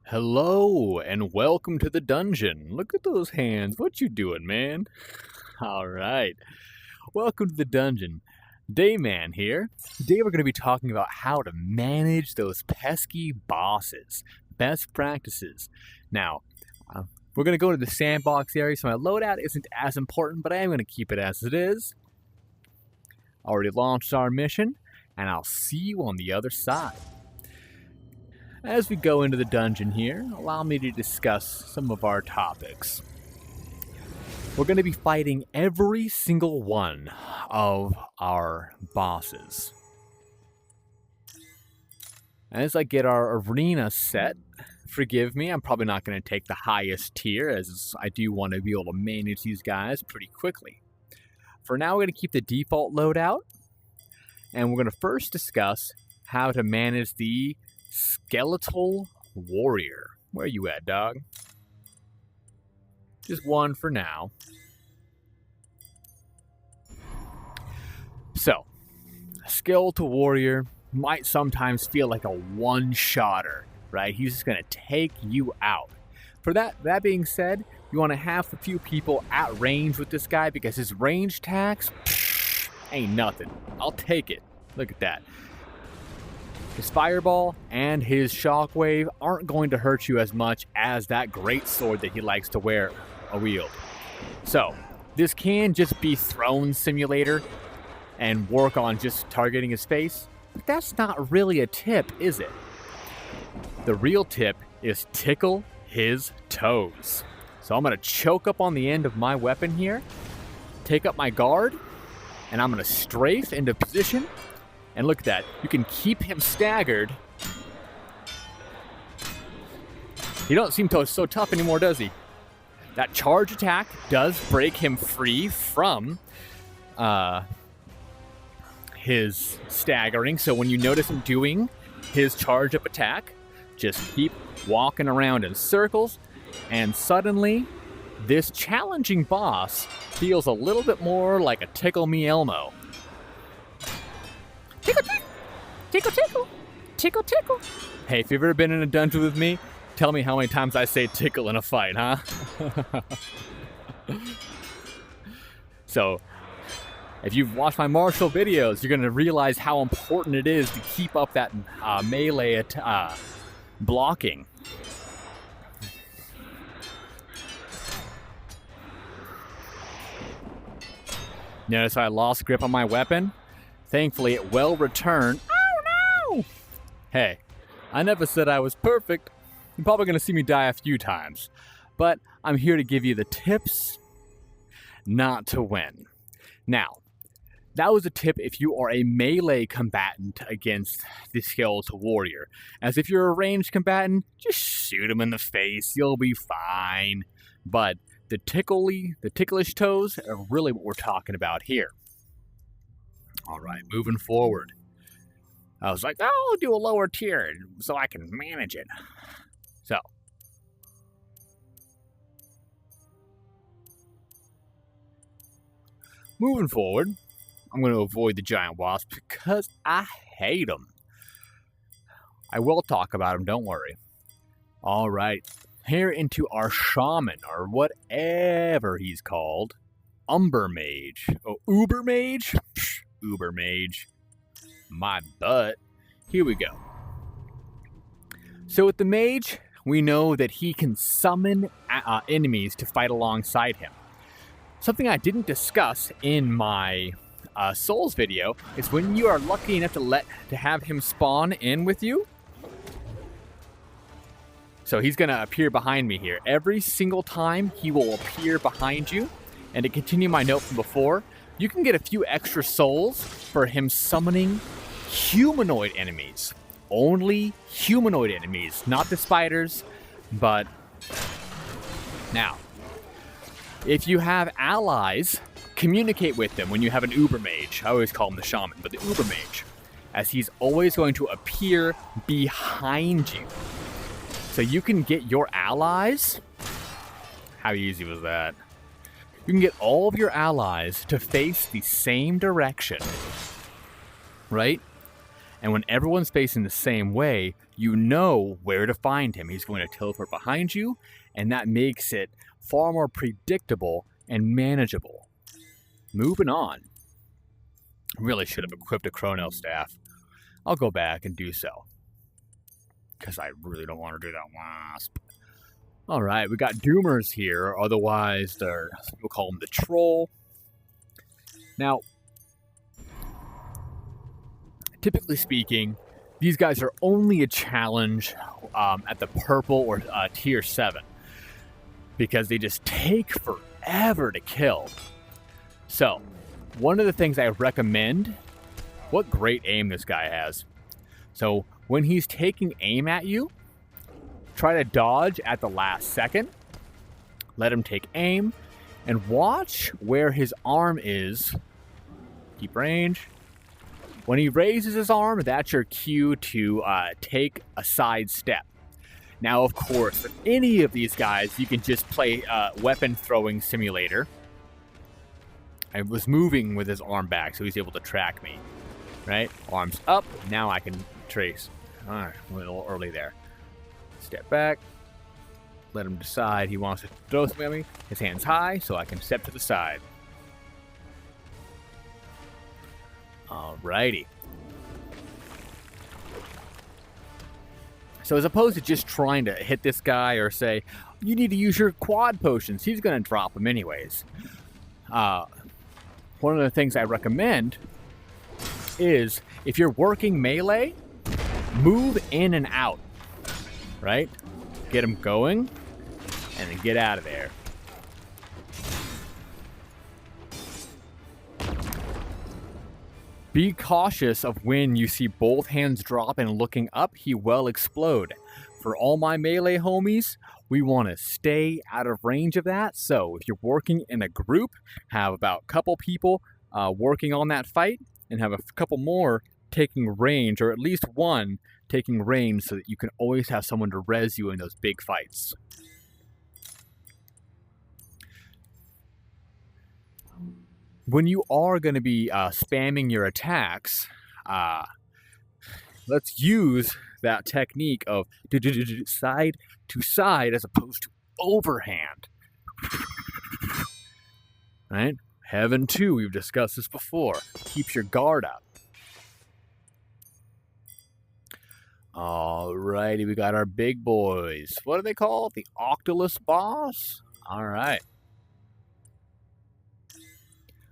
Hello and welcome to the dungeon. Look at those hands. What you doing, man? All right. Welcome to the dungeon. Dayman here. Today we're going to be talking about how to manage those pesky bosses. Best practices. Now, we're going to go to the sandbox area, so my loadout isn't as important, but I am going to keep it as it is. Already launched our mission, and I'll see you on the other side. As we go into the dungeon here, allow me to discuss some of our topics. We're going to be fighting every single one of our bosses. As I get our arena set, forgive me, I'm probably not going to take the highest tier, as I do want to be able to manage these guys pretty quickly. For now, we're going to keep the default loadout, and we're going to first discuss how to manage the Skeletal Warrior. Where you at, dog? Just one for now. So, a Skeletal Warrior might sometimes feel like a one-shotter, right? He's just going to take you out. For that being said, you want to have a few people at range with this guy because his range attacks ain't nothing. I'll take it. Look at that. His fireball and his shockwave aren't going to hurt you as much as that great sword that he likes to wear a wield. So, this can just be throne simulator and work on just targeting his face, but that's not really a tip, is it? The real tip is tickle his toes. So I'm going to choke up on the end of my weapon here, take up my guard, and I'm going to strafe into position. And look at that. You can keep him staggered. He don't seem so tough anymore, does he? That charge attack does break him free from his staggering. So when you notice him doing his charge up attack, just keep walking around in circles. And suddenly, this challenging boss feels a little bit more like a Tickle Me Elmo. Tickle, tickle, tickle, tickle, tickle. Hey, if you've ever been in a dungeon with me, tell me how many times I say tickle in a fight, huh? So, if you've watched my martial videos, you're going to realize how important it is to keep up that melee blocking. Notice I lost grip on my weapon? Thankfully, it will return. Oh no! Hey, I never said I was perfect. You're probably going to see me die a few times. But I'm here to give you the tips not to win. Now, that was a tip if you are a melee combatant against the Skeletal Warrior. As if you're a ranged combatant, just shoot him in the face. You'll be fine. But the ticklish toes are really what we're talking about here. All right, moving forward. I was like, oh, I'll do a lower tier so I can manage it. So. Moving forward, I'm going to avoid the giant wasp because I hate them. I will talk about them, don't worry. All right, here into our shaman, or whatever he's called. Umber Mage. Oh, Uber Mage? Uber Mage. My butt. Here we go. So with the Mage, we know that he can summon enemies to fight alongside him. Something I didn't discuss in my Souls video is when you are lucky enough to have him spawn in with you. So he's going to appear behind me here. Every single time he will appear behind you. And to continue my note from before, you can get a few extra souls for him summoning humanoid enemies. Only humanoid enemies, not the spiders, but now, if you have allies, communicate with them when you have an Uber Mage. I always call him the Shaman, but the Uber Mage, as he's always going to appear behind you. So you can get your allies. How easy was that? You can get all of your allies to face the same direction, right? And when everyone's facing the same way, you know where to find him. He's going to teleport behind you, and that makes it far more predictable and manageable. Moving on. Really should have equipped a Chrono Staff. I'll go back and do so, because I really don't want to do that Wasp. Alright, we got Doomers here, otherwise people call them the Troll. Now, typically speaking, these guys are only a challenge at the purple or tier 7, because they just take forever to kill. So, one of the things I recommend, what great aim this guy has. So, when he's taking aim at you, try to dodge at the last second, let him take aim, and watch where his arm is. Keep range. When he raises his arm, that's your cue to take a side step. Now, of course, with any of these guys, you can just play weapon throwing simulator. I was moving with his arm back, so he's able to track me. Right? Arms up. Now I can trace. All right, a little early there. Step back. Let him decide he wants to throw something at me. His hand's high, so I can step to the side. Alrighty. So as opposed to just trying to hit this guy or say, you need to use your quad potions, he's going to drop them anyways. One of the things I recommend is, if you're working melee, move in and out. Right? Get him going, and then get out of there. Be cautious of when you see both hands drop and looking up, he will explode. For all my melee homies, we want to stay out of range of that. So if you're working in a group, have about a couple people working on that fight, and have a couple more taking range, or at least one taking range, so that you can always have someone to res you in those big fights. When you are going to be spamming your attacks, let's use that technique of side to side as opposed to overhand. Right? Heaven 2, we've discussed this before. Keeps your guard up. Alrighty, we got our big boys. What are they called? The Octolus boss? Alright.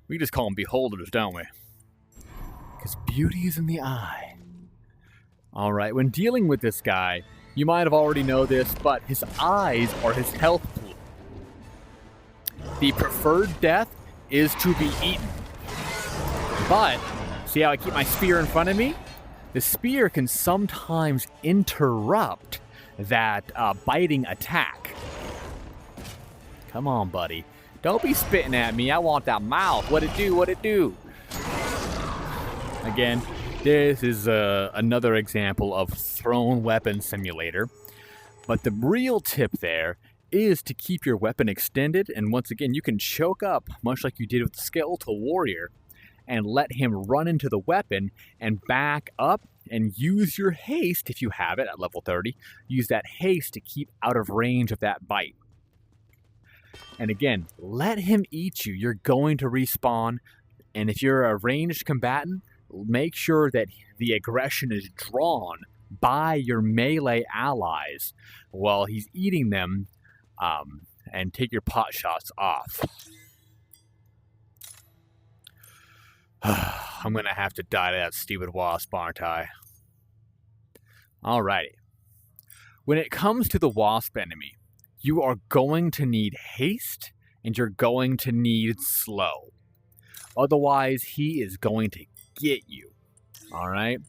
We just call them beholders, don't we? Because beauty is in the eye. Alright, when dealing with this guy, you might have already know this, but his eyes are his health pool. The preferred death is to be eaten. But, see how I keep my spear in front of me? The spear can sometimes interrupt that biting attack. Come on, buddy. Don't be spitting at me. I want that mouth. What it do? What it do? Again, this is another example of thrown weapon simulator. But the real tip there is to keep your weapon extended. And once again, you can choke up, much like you did with the Skeletal Warrior, and let him run into the weapon and back up and use your haste, if you have it at level 30. Use that haste to keep out of range of that bite. And again, let him eat you. You're going to respawn. And if you're a ranged combatant, make sure that the aggression is drawn by your melee allies while he's eating them, and take your pot shots off. I'm going to have to die to that stupid wasp, aren't I? Alrighty. When it comes to the wasp enemy, you are going to need haste, and you're going to need slow. Otherwise, he is going to get you. Alright?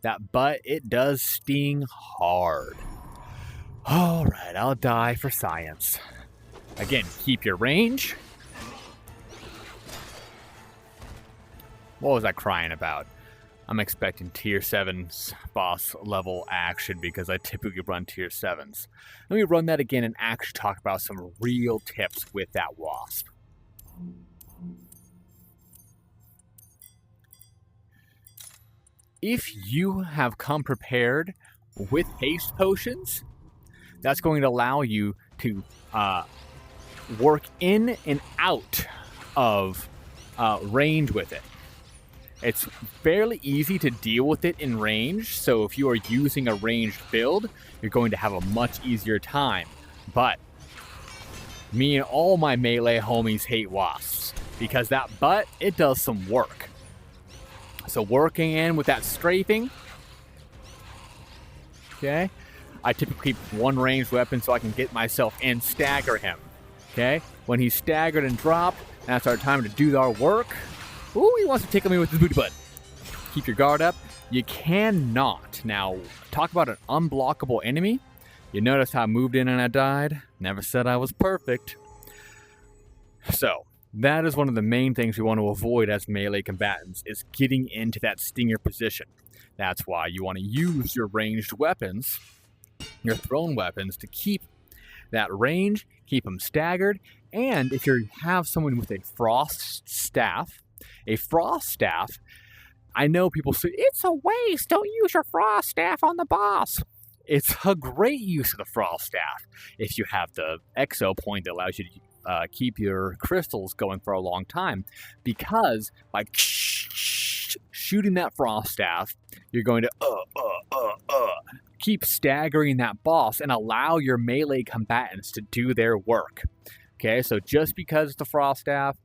That butt, it does sting hard. Alright, I'll die for science. Again, keep your range. What was I crying about? I'm expecting tier 7's boss level action because I typically run tier 7s. Let me run that again and actually talk about some real tips with that wasp. if you have come prepared with haste potions, that's going to allow you to work in and out of range with it. It's fairly easy to deal with it in range, so if you are using a ranged build, you're going to have a much easier time. But me and all my melee homies hate wasps, because that butt, it does some work. So working in with that strafing, okay, I typically keep one ranged weapon so I can get myself and stagger him. Okay, when he's staggered and dropped, that's our time to do our work. Ooh, he wants to tickle me with his booty butt. Keep your guard up. You cannot. Now, talk about an unblockable enemy. You notice how I moved in and I died? Never said I was perfect. So, that is one of the main things we want to avoid as melee combatants, is getting into that stinger position. That's why you want to use your ranged weapons, your thrown weapons, to keep that range, keep them staggered, and if you have someone with a frost staff, I know people say, it's a waste, don't use your frost staff on the boss. It's a great use of the frost staff if you have the exo point that allows you to keep your crystals going for a long time, because by shooting that frost staff, you're going to keep staggering that boss and allow your melee combatants to do their work. Okay, so just because it's the frost staff,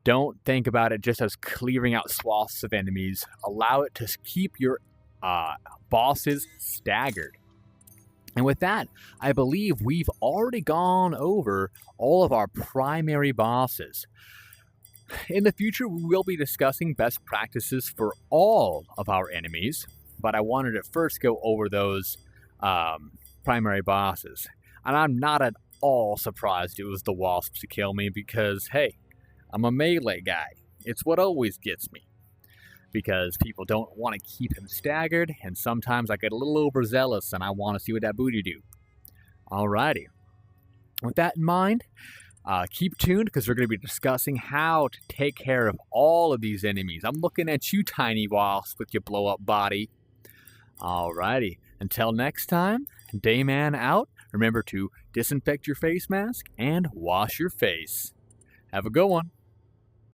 don't think about it just as clearing out swaths of enemies. Allow it to keep your bosses staggered. And with that, I believe we've already gone over all of our primary bosses. In the future, we will be discussing best practices for all of our enemies, but I wanted to first go over those primary bosses. And I'm not at all surprised it was the wasps to kill me, because, hey, I'm a melee guy. It's what always gets me, because people don't want to keep him staggered, and sometimes I get a little overzealous and I want to see what that booty do. Alrighty. With that in mind, keep tuned, because we're going to be discussing how to take care of all of these enemies. I'm looking at you, tiny wasp, with your blow-up body. Alrighty. Until next time, Dayman out. Remember to disinfect your face mask and wash your face. Have a good one.